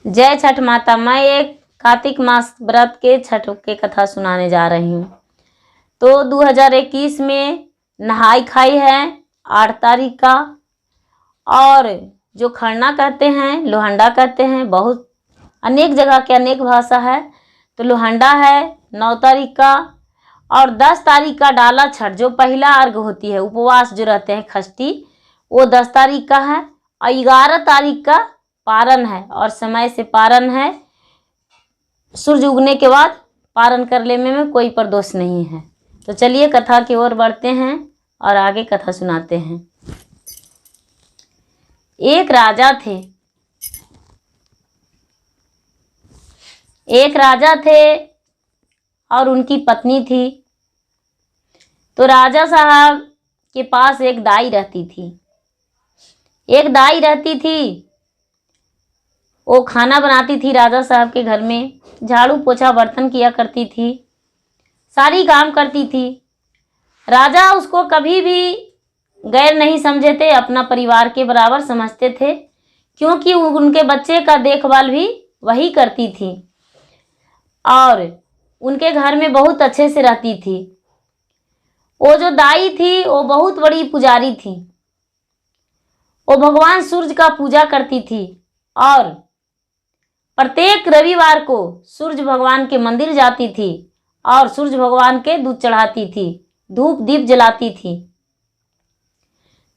जय छठ माता। मैं एक कार्तिक मास व्रत के छठ के कथा सुनाने जा रही हूँ। तो 2021 में नहाई खाई है 8 तारीख का, और जो खरना कहते हैं, लोहंडा कहते हैं, बहुत अनेक जगह के अनेक भाषा है। तो लोहंडा है 9 तारीख का, और 10 तारीख का डाला छठ जो पहला अर्घ होती है, उपवास जो रहते हैं खष्टी, वो 10 तारीख का है। और 11 तारीख का पारण है, और समय से पारण है। सूरज उगने के बाद पारण कर लेने में कोई प्रदोष नहीं है। तो चलिए कथा की ओर बढ़ते हैं और आगे कथा सुनाते हैं। एक राजा थे और उनकी पत्नी थी। तो राजा साहब के पास एक दाई रहती थी। वो खाना बनाती थी राजा साहब के घर में, झाड़ू पोछा बर्तन किया करती थी, सारी काम करती थी। राजा उसको कभी भी गैर नहीं समझे थे, अपना परिवार के बराबर समझते थे, क्योंकि उनके बच्चे का देखभाल भी वही करती थी और उनके घर में बहुत अच्छे से रहती थी। वो जो दाई थी वो बहुत बड़ी पुजारी थी। वो भगवान सूर्य का पूजा करती थी और प्रत्येक रविवार को सूर्य भगवान के मंदिर जाती थी और सूर्य भगवान के दूध चढ़ाती थी, धूप दीप जलाती थी।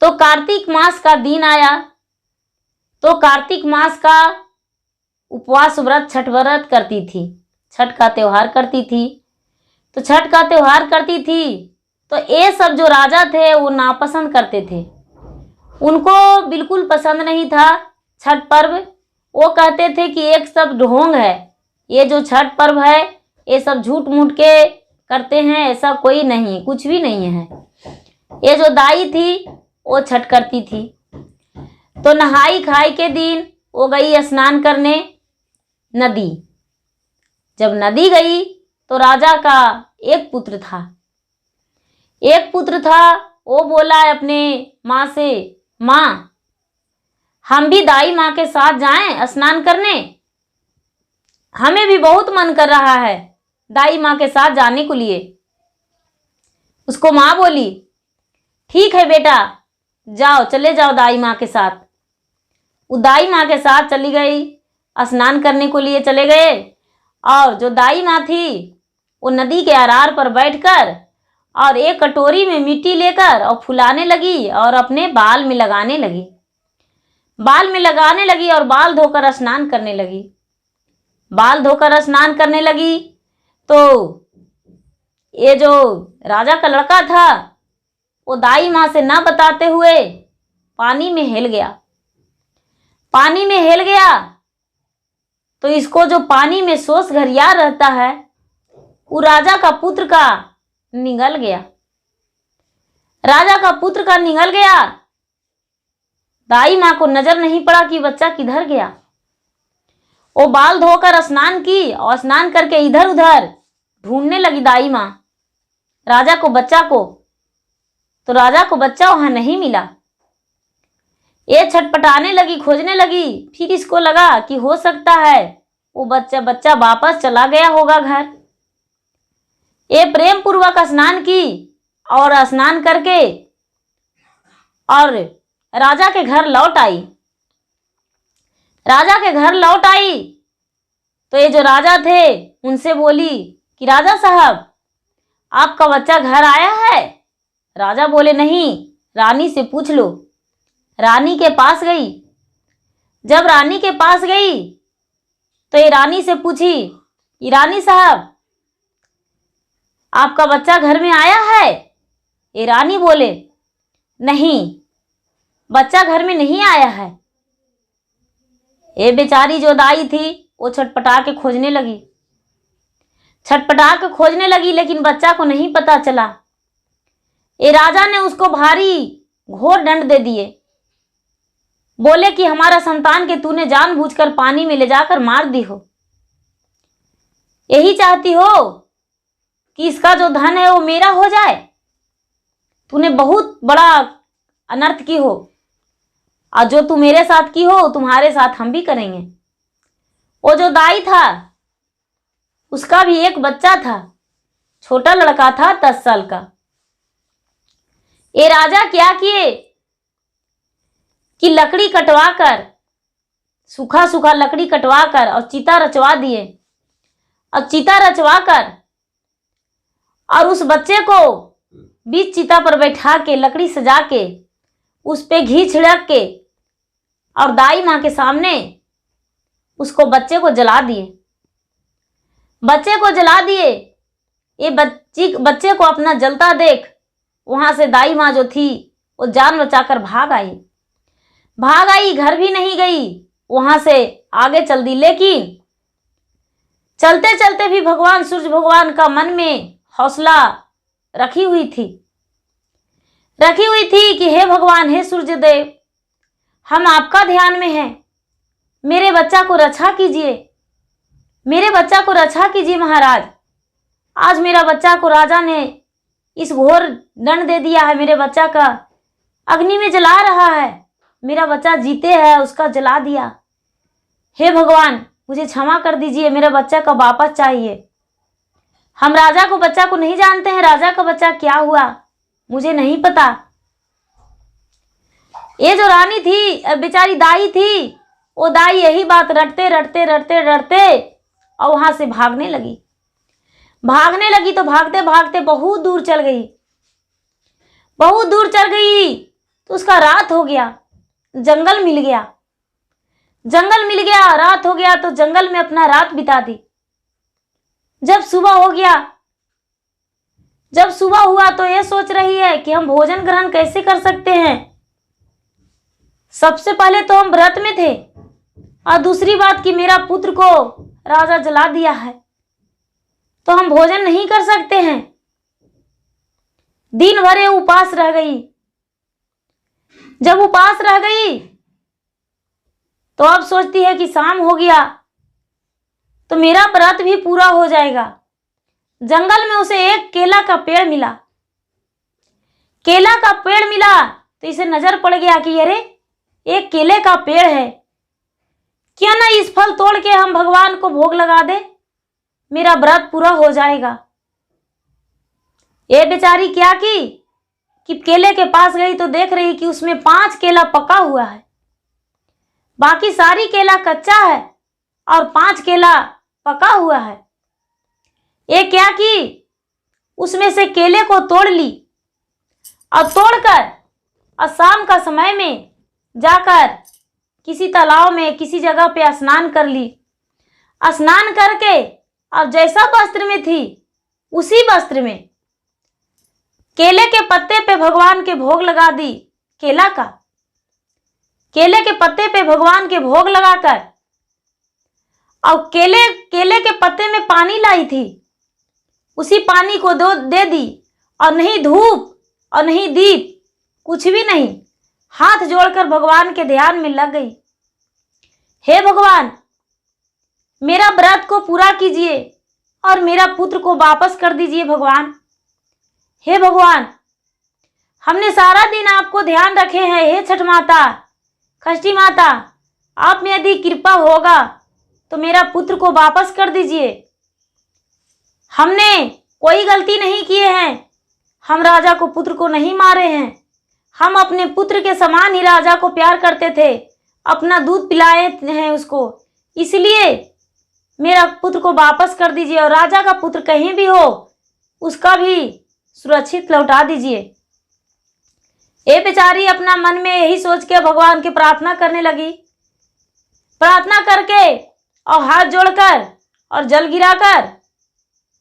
तो कार्तिक मास का दिन आया, तो कार्तिक मास का उपवास व्रत छठ व्रत करती थी, छठ का त्योहार करती थी। तो छठ का त्योहार करती थी तो ये सब जो राजा थे वो नापसंद करते थे, उनको बिल्कुल पसंद नहीं था छठ पर्व। वो कहते थे कि एक सब ढोंग है, ये जो छठ पर्व है ये सब झूठ मूठ के करते हैं, ऐसा कोई नहीं, कुछ भी नहीं है। ये जो दाई थी वो छठ करती थी। तो नहाई खाई के दिन वो गई स्नान करने नदी। जब नदी गई तो राजा का एक पुत्र था। वो बोला अपने माँ से, माँ हम भी दाई माँ के साथ जाएं स्नान करने, हमें भी बहुत मन कर रहा है दाई माँ के साथ जाने के लिए। उसको माँ बोली, ठीक है बेटा, जाओ, चले जाओ दाई माँ के साथ। वो दाई माँ के साथ चली गई, स्नान करने को लिए चले गए। और जो दाई माँ थी वो नदी के अरार पर बैठकर और एक कटोरी में मिट्टी लेकर और फुलाने लगी और अपने बाल में लगाने लगी और बाल धोकर स्नान करने लगी। तो ये जो राजा का लड़का था वो दाई माँ से ना बताते हुए पानी में हिल गया। तो इसको जो पानी में सोस घरिया रहता है वो राजा का पुत्र का निगल गया। दाई माँ को नजर नहीं पड़ा कि बच्चा किधर गया। वो बाल धोकर स्नान की और स्नान करके इधर उधर ढूंढने लगी दाई माँ राजा को, बच्चा को। तो राजा को बच्चा वहां नहीं मिला। ये छटपटाने लगी, खोजने लगी। फिर इसको लगा कि हो सकता है वो बच्चा वापस चला गया होगा घर। ये प्रेम पूर्वक स्नान की और स्नान करके और राजा के घर लौट आई। तो ये जो राजा थे उनसे बोली कि राजा साहब आपका बच्चा घर आया है? राजा बोले नहीं, रानी से पूछ लो। रानी के पास गई। जब रानी के पास गई तो ये रानी से पूछी कि रानी साहब आपका बच्चा घर में आया है? ये रानी बोले नहीं, बच्चा घर में नहीं आया है। ये बेचारी जो दाई थी वो छटपटा के खोजने लगी, लेकिन बच्चा को नहीं पता चला। ये राजा ने उसको भारी घोर दंड दे दिए। बोले कि हमारा संतान के तूने जानबूझकर पानी में ले जाकर मार दी हो। यही चाहती हो कि इसका जो धन है वो मेरा हो जाए? तूने बहुत बड़ा अनर्थ की हो, और जो तू मेरे साथ की हो तुम्हारे साथ हम भी करेंगे। वो जो दाई था उसका भी एक बच्चा था, छोटा लड़का था 10 साल का। ये राजा क्या किए कि लकड़ी कटवा कर, सूखा सूखा लकड़ी कटवा कर और चिता रचवा दिए। और चिता रचवा कर और उस बच्चे को बीच चिता पर बैठा के, लकड़ी सजा के, उस पे घी छिड़क के और दाई माँ के सामने उसको बच्चे को जला दिए। बच्चे को जला दिए। ये बच्चे को अपना जलता देख वहां से दाई माँ जो थी वो जान बचाकर भाग आई। घर भी नहीं गई, वहां से आगे चल दी। लेकिन चलते चलते भी भगवान सूर्य भगवान का मन में हौसला रखी हुई थी कि हे भगवान, हे सूर्य देव, हम आपका ध्यान में हैं, मेरे बच्चा को रक्षा कीजिए, मेरे बच्चा को रक्षा कीजिए महाराज। आज मेरा बच्चा को राजा ने इस घोर दंड दे दिया है, मेरे बच्चा का अग्नि में जला रहा है, मेरा बच्चा जीते है उसका जला दिया। हे भगवान, मुझे क्षमा कर दीजिए, मेरे बच्चा का वापस चाहिए। हम राजा को बच्चा को नहीं जानते हैं, राजा का बच्चा क्या हुआ मुझे नहीं पता। ये जो रानी थी, बेचारी दाई थी, वो दाई यही बात रटते और वहां से भागने लगी तो भागते भागते बहुत दूर चल गई। तो उसका रात हो गया, जंगल मिल गया, रात हो गया तो जंगल में अपना रात बिता दी। जब सुबह हुआ तो ये सोच रही है कि हम भोजन ग्रहण कैसे कर सकते हैं। सबसे पहले तो हम व्रत में थे और दूसरी बात कि मेरा पुत्र को राजा जला दिया है, तो हम भोजन नहीं कर सकते हैं। दिन भर ये उपास रह गई। जब उपास रह गई तो अब सोचती है कि शाम हो गया तो मेरा व्रत भी पूरा हो जाएगा। जंगल में उसे एक केला का पेड़ मिला। तो इसे नजर पड़ गया कि अरे एक केले का पेड़ है, क्यों ना इस फल तोड़ के हम भगवान को भोग लगा दे, मेरा व्रत पूरा हो जाएगा। ये बेचारी क्या की कि केले के पास गई तो देख रही कि उसमें 5 केला पका हुआ है, बाकी सारी केला कच्चा है और 5 केला पका हुआ है। ये क्या की उसमें से केले को तोड़ ली और तोड़कर और शाम का समय में जाकर किसी तालाब में किसी जगह पे स्नान कर ली। स्नान करके और जैसा वस्त्र में थी उसी वस्त्र में केले के पत्ते पे भगवान के भोग लगा दी। केले के पत्ते पे भगवान के भोग लगाकर और केले के पत्ते में पानी लाई थी, उसी पानी को दे दी और नहीं धूप और नहीं दीप, कुछ भी नहीं, हाथ जोड़कर भगवान के ध्यान में लग गई। हे भगवान, मेरा व्रत को पूरा कीजिए और मेरा पुत्र को वापस कर दीजिए भगवान। हे भगवान, हमने सारा दिन आपको ध्यान रखे हैं। हे छठ माता, षष्ठी माता, आप में यदि कृपा होगा तो मेरा पुत्र को वापस कर दीजिए। हमने कोई गलती नहीं किए हैं, हम राजा को पुत्र को नहीं मारे हैं, हम अपने पुत्र के समान ही राजा को प्यार करते थे, अपना दूध पिलाए हैं उसको, इसलिए मेरा पुत्र को वापस कर दीजिए और राजा का पुत्र कहीं भी हो उसका भी सुरक्षित लौटा दीजिए। ये बेचारी अपना मन में यही सोच के भगवान की प्रार्थना करने लगी। प्रार्थना करके और हाथ जोड़कर और जल गिराकर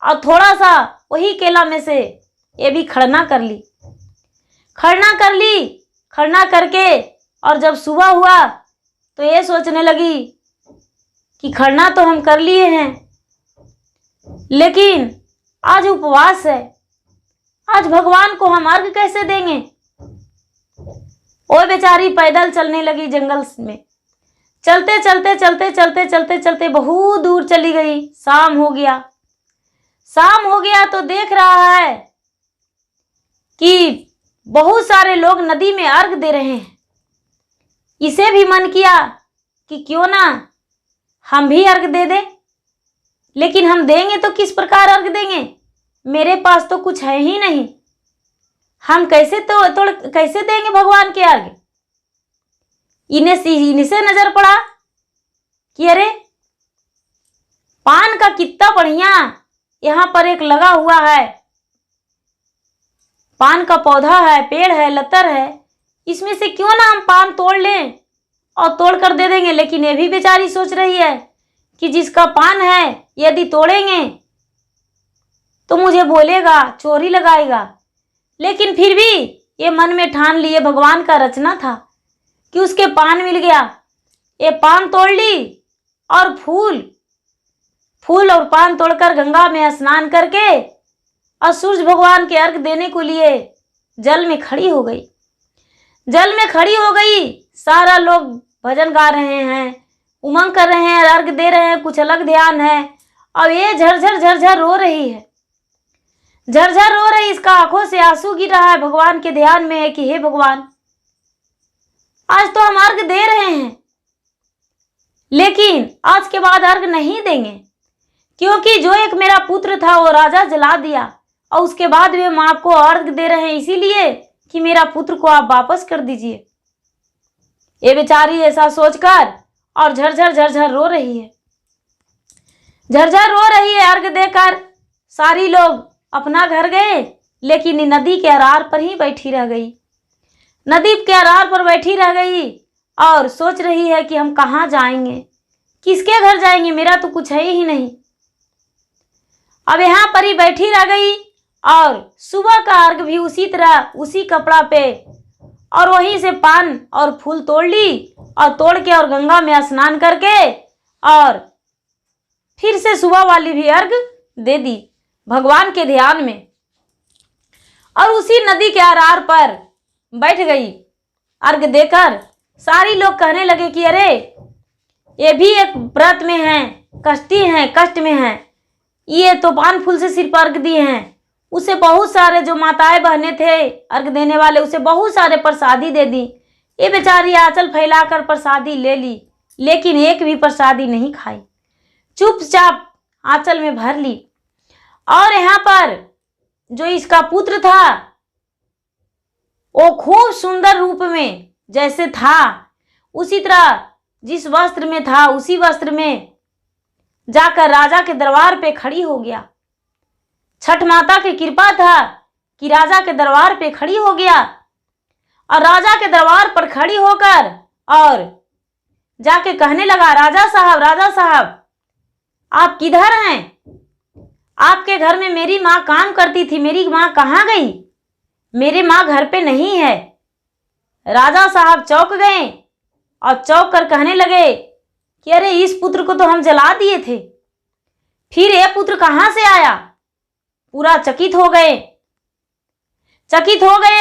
और थोड़ा सा वही केला में से ये भी खड़ना कर ली। खड़ना करके और जब सुबह हुआ तो ये सोचने लगी कि खड़ना तो हम कर लिए हैं, लेकिन आज उपवास है, आज भगवान को हम अर्घ कैसे देंगे। वो बेचारी पैदल चलने लगी जंगल में। चलते बहुत दूर चली गई। शाम हो गया तो देख रहा है कि बहुत सारे लोग नदी में अर्घ दे रहे हैं। इसे भी मन किया कि क्यों ना हम भी अर्घ दे दें, लेकिन हम देंगे तो किस प्रकार अर्घ देंगे? मेरे पास तो कुछ है ही नहीं, हम कैसे कैसे देंगे भगवान के अर्घ? इनसे नजर पड़ा कि अरे पान का कितना बढ़िया यहाँ पर एक लगा हुआ है, पान का पौधा है, पेड़ है, लतर है, इसमें से क्यों ना हम पान तोड़ लें और तोड़ कर दे देंगे। लेकिन ये भी बेचारी सोच रही है कि जिसका पान है यदि तोड़ेंगे तो मुझे बोलेगा, चोरी लगाएगा। लेकिन फिर भी ये मन में ठान लिए, भगवान का रचना था कि उसके पान मिल गया। ये पान तोड़ ली और फूल और पान तोड़कर गंगा में स्नान करके और सूरज भगवान के अर्घ देने को लिए जल में खड़ी हो गई। जल में खड़ी हो गई, सारा लोग भजन गा रहे हैं, उमंग कर रहे हैं, अर्घ दे रहे हैं, कुछ अलग ध्यान है। और ये झरझर रो रही है, झरझर रो रही, इसका आंखों से आंसू गिर रहा है। भगवान के ध्यान में है कि हे भगवान, आज तो हम अर्घ दे रहे हैं, लेकिन आज के बाद अर्घ नहीं देंगे, क्योंकि जो एक मेरा पुत्र था वो राजा जला दिया और उसके बाद भी हम आपको अर्घ दे रहे हैं इसीलिए कि मेरा पुत्र को आप वापस कर दीजिए। ये बेचारी ऐसा सोचकर और झरझर रो रही है, झरझर रो रही है। अर्घ देकर सारी लोग अपना घर गए, लेकिन नदी के अरार पर ही बैठी रह गई। नदी के अरार पर बैठी रह गई और सोच रही है कि हम कहाँ जाएंगे, किसके घर जाएंगे, मेरा तो कुछ है ही नहीं। अब यहाँ पर ही बैठी रह गई और सुबह का अर्घ भी उसी तरह उसी कपड़ा पे और वहीं से पान और फूल तोड़ ली और तोड़ के और गंगा में स्नान करके और फिर से सुबह वाली भी अर्घ दे दी भगवान के ध्यान में, और उसी नदी के अरार पर बैठ गई। अर्घ देकर सारी लोग कहने लगे कि अरे ये भी एक व्रत में है, कष्ट में है, ये तो पान फूल से सिर पर अर्घ दिए हैं। उसे बहुत सारे जो माताएं बहने थे अर्घ देने वाले, उसे बहुत सारे प्रसादी दे दी। ये बेचारी आंचल फैलाकर प्रसादी ले ली, लेकिन एक भी प्रसादी नहीं खाई, चुपचाप आंचल में भर ली। और यहाँ पर जो इसका पुत्र था वो खूब सुंदर रूप में जैसे था, उसी तरह जिस वस्त्र में था उसी वस्त्र में जाकर राजा के दरबार पे खड़ी हो गया। छठ माता की कृपा था कि राजा के दरबार पे खड़ी हो गया, और राजा के दरबार पर खड़ी होकर और जाके कहने लगा, राजा साहब आप किधर हैं? आपके घर में मेरी माँ काम करती थी, मेरी माँ कहाँ गई? मेरी माँ घर पे नहीं है। राजा साहब चौंक गए और चौंक कर कहने लगे कि अरे इस पुत्र को तो हम जला दिए थे, फिर ये पुत्र कहाँ से आया? पूरा चकित हो गए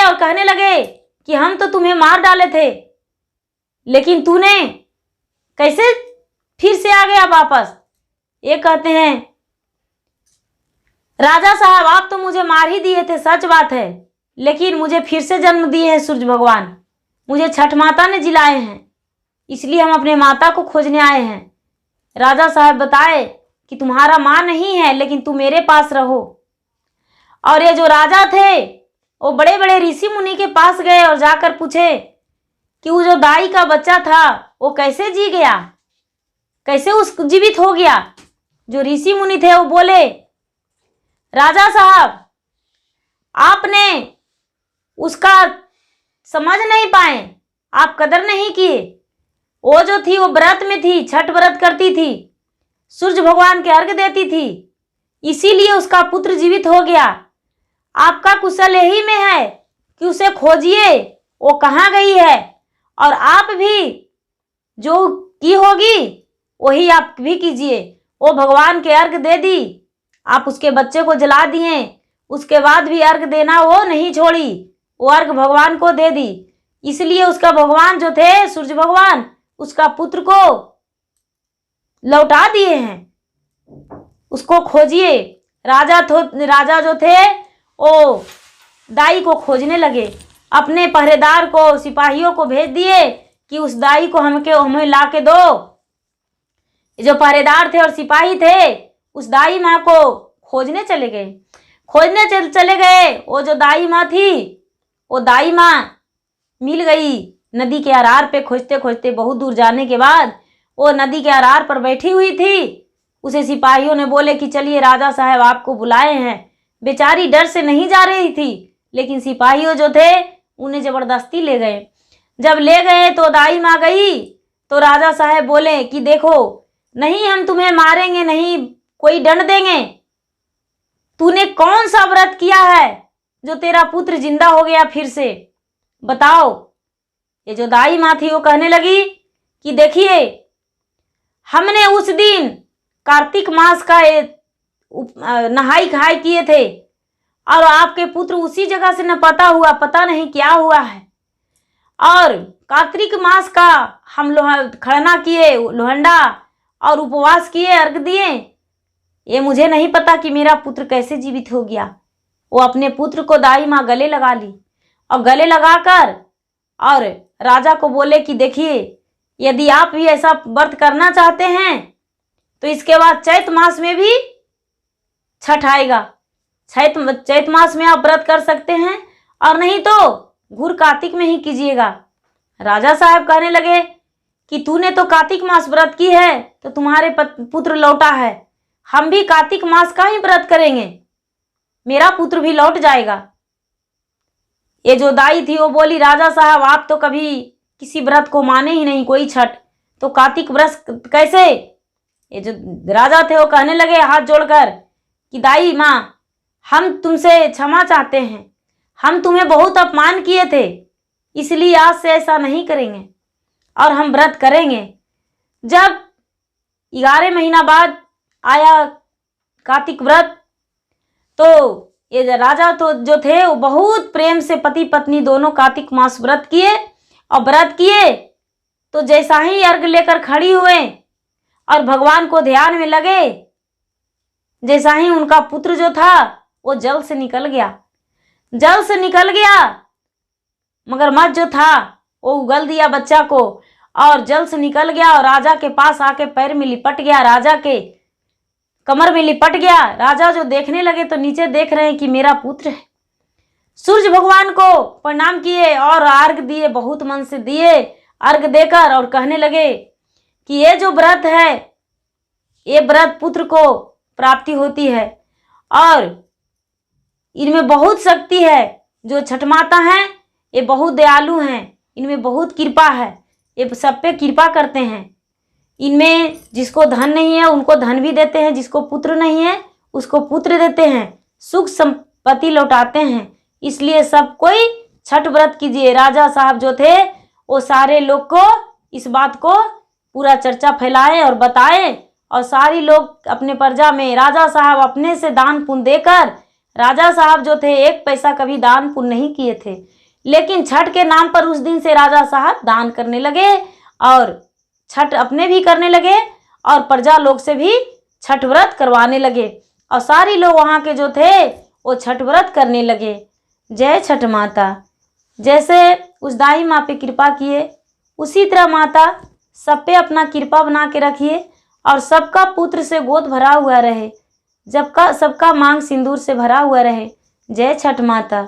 और कहने लगे कि हम तो तुम्हें मार डाले थे, लेकिन तूने कैसे फिर से आ गया वापस? ये कहते हैं, राजा साहब आप तो मुझे मार ही दिए थे, सच बात है, लेकिन मुझे फिर से जन्म दिए हैं सूरज भगवान, मुझे छठ माता ने जिलाए हैं, इसलिए हम अपने माता को खोजने आए हैं। राजा साहब बताए कि तुम्हारा माँ नहीं है, लेकिन तुम मेरे पास रहो। और ये जो राजा थे वो बड़े बड़े ऋषि मुनि के पास गए और जाकर पूछे कि वो जो दाई का बच्चा था वो कैसे जी गया, कैसे उस जीवित हो गया। जो ऋषि मुनि थे वो बोले, राजा साहब आपने उसका समझ नहीं पाए, आप कदर नहीं किए। वो जो थी वो व्रत में थी, छठ व्रत करती थी, सूरज भगवान के अर्घ देती थी, इसीलिए उसका पुत्र जीवित हो गया। आपका कुशल यही में है कि उसे खोजिए, वो कहाँ गई है, और आप भी जो की होगी वही आप भी कीजिए। वो भगवान के अर्घ दे दी, आप उसके बच्चे को जला दिए, उसके बाद भी अर्घ देना वो नहीं छोड़ी, वो अर्घ भगवान को दे दी। इसलिए उसका भगवान जो थे सूरज भगवान उसका पुत्र को लौटा दिए हैं। उसको खोजिए। राजा जो थे वो दाई को खोजने लगे, अपने पहरेदार को, सिपाहियों को भेज दिए कि उस दाई को हमें ला के दो। जो पहरेदार थे और सिपाही थे उस दाई माँ को खोजने चले गए। चले गए। वो जो दाई माँ थी, वो दाई माँ मिल गई नदी के अरार पे। खोजते खोजते बहुत दूर जाने के बाद वो नदी के अरार पर बैठी हुई थी। उसे सिपाहियों ने बोले कि चलिए राजा साहब आपको बुलाए हैं। बेचारी डर से नहीं जा रही थी, लेकिन सिपाहियों जो थे उन्हें जबरदस्ती ले गए। जब ले गए तो दाई माँ गई तो राजा साहब बोले कि देखो, नहीं हम तुम्हें मारेंगे, नहीं कोई दंड देंगे। तूने कौन सा व्रत किया है जो तेरा पुत्र जिंदा हो गया फिर से, बताओ। ये जो दाई माँ थी वो कहने लगी कि देखिए, हमने उस दिन कार्तिक मास का नहाई खाई किए थे और आपके पुत्र उसी जगह से न पता नहीं क्या हुआ है। और कार्तिक मास का हम खरना किए, लोहंडा और उपवास किए, अर्घ दिए। ये मुझे नहीं पता कि मेरा पुत्र कैसे जीवित हो गया। वो अपने पुत्र को दाई माँ गले लगा ली और गले लगाकर और राजा को बोले कि देखिए, यदि आप भी ऐसा व्रत करना चाहते हैं तो इसके बाद चैत मास में भी छठ आएगा। चैत मास में आप व्रत कर सकते हैं और नहीं तो घुर कार्तिक में ही कीजिएगा। राजा साहब कहने लगे कि तूने तो कार्तिक मास व्रत की है तो तुम्हारे पुत्र लौटा है, हम भी कार्तिक मास का ही व्रत करेंगे, मेरा पुत्र भी लौट जाएगा। ये जो दाई थी वो बोली, राजा साहब आप तो कभी किसी व्रत को माने ही नहीं, कोई छठ तो कार्तिक व्रत कैसे। ये जो राजा थे वो कहने लगे हाथ जोड़कर कि दाई माँ, हम तुमसे क्षमा चाहते हैं, हम तुम्हें बहुत अपमान किए थे, इसलिए आज से ऐसा नहीं करेंगे और हम व्रत करेंगे। जब 11 महीना बाद आया कार्तिक व्रत तो ये राजा तो जो थे वो बहुत प्रेम से पति पत्नी दोनों कार्तिक मास व्रत किए। और व्रत किए तो जैसा ही अर्घ लेकर खड़ी हुए और भगवान को ध्यान में लगे, जैसा ही उनका पुत्र जो था वो जल से निकल गया। मगरमच्छ जो था वो उगल दिया बच्चा को और जल से निकल गया और राजा के पास आके पैर में लिपट गया, राजा के कमर में लिपट गया। राजा जो देखने लगे तो नीचे देख रहे हैं कि मेरा पुत्र है। सूर्य भगवान को प्रणाम किए और अर्घ दिए, बहुत मन से दिए अर्घ देकर, और कहने लगे कि ये जो व्रत है, ये व्रत पुत्र को प्राप्ति होती है और इनमें बहुत शक्ति है। जो छठ माता हैं ये बहुत दयालु हैं, इनमें बहुत कृपा है, ये सब पे कृपा करते हैं। इनमें जिसको धन नहीं है उनको धन भी देते हैं, जिसको पुत्र नहीं है उसको पुत्र देते हैं, सुख संपत्ति लौटाते हैं। इसलिए सब कोई छठ व्रत कीजिए। राजा साहब जो थे वो सारे लोग को इस बात को पूरा चर्चा फैलाए और बताए और सारी लोग अपने प्रजा में, राजा साहब अपने से दान पुण्य देकर, राजा साहब जो थे 1 पैसा कभी दान पुण्य नहीं किए थे, लेकिन छठ के नाम पर उस दिन से राजा साहब दान करने लगे और छठ अपने भी करने लगे और प्रजा लोग से भी छठ व्रत करवाने लगे और सारी लोग वहाँ के जो थे वो छठ व्रत करने लगे। जय छठ माता। जैसे उस दाई माँ पे कृपा किए उसी तरह माता सब पे अपना कृपा बना के रखिए और सबका पुत्र से गोद भरा हुआ रहे, सबका मांग सिंदूर से भरा हुआ रहे। जय छठ माता।